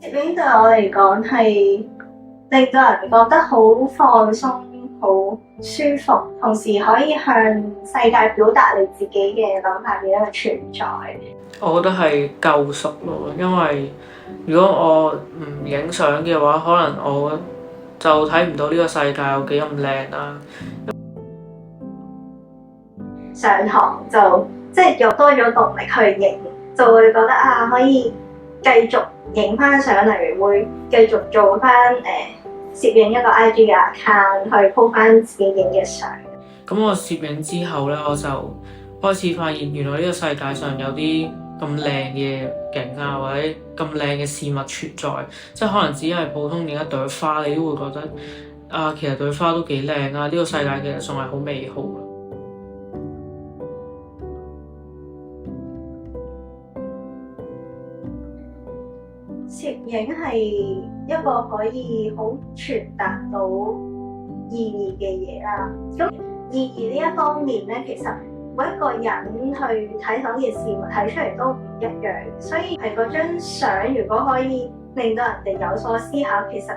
攝影對我嚟講係令到人覺得好放鬆、好舒服，同時可以向世界表達你自己嘅諗法嘅一個存在。我覺得係救贖咯，因為如果我唔影相嘅話，可能我就睇唔到呢個世界有幾咁靚啦。上堂就即係又多咗動力去影，就會覺得啊可以繼續影翻相，例如會繼續做翻攝影一個 IG 嘅 account 去 po 翻自己影嘅相。咁我攝影之後咧，我就開始發現原來呢個世界上有啲咁靚嘅景啊，或者咁靚嘅事物存在，即係可能只係普通影一朵花，你都會覺得啊，其實朵花都幾靚啊！呢個世界其實仲係好美好嘅。攝影係一個可以好傳達到意義嘅嘢啦。咁意義呢一方面咧，其實每一個人去睇嗰件事物睇出嚟都唔一樣，所以係嗰張相如果可以令到人哋有所思考，其實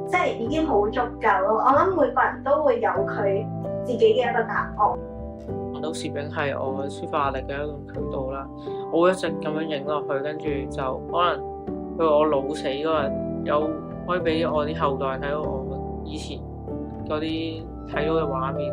即係已經好足夠咯。我諗每個人都會有佢自己嘅一個答案。我覺得攝影係我抒發壓力嘅一種渠道啦。我會一直咁樣影落去，跟住就可能到我老死嗰日，有可以俾我啲後代睇到我以前嗰啲睇到嘅畫面，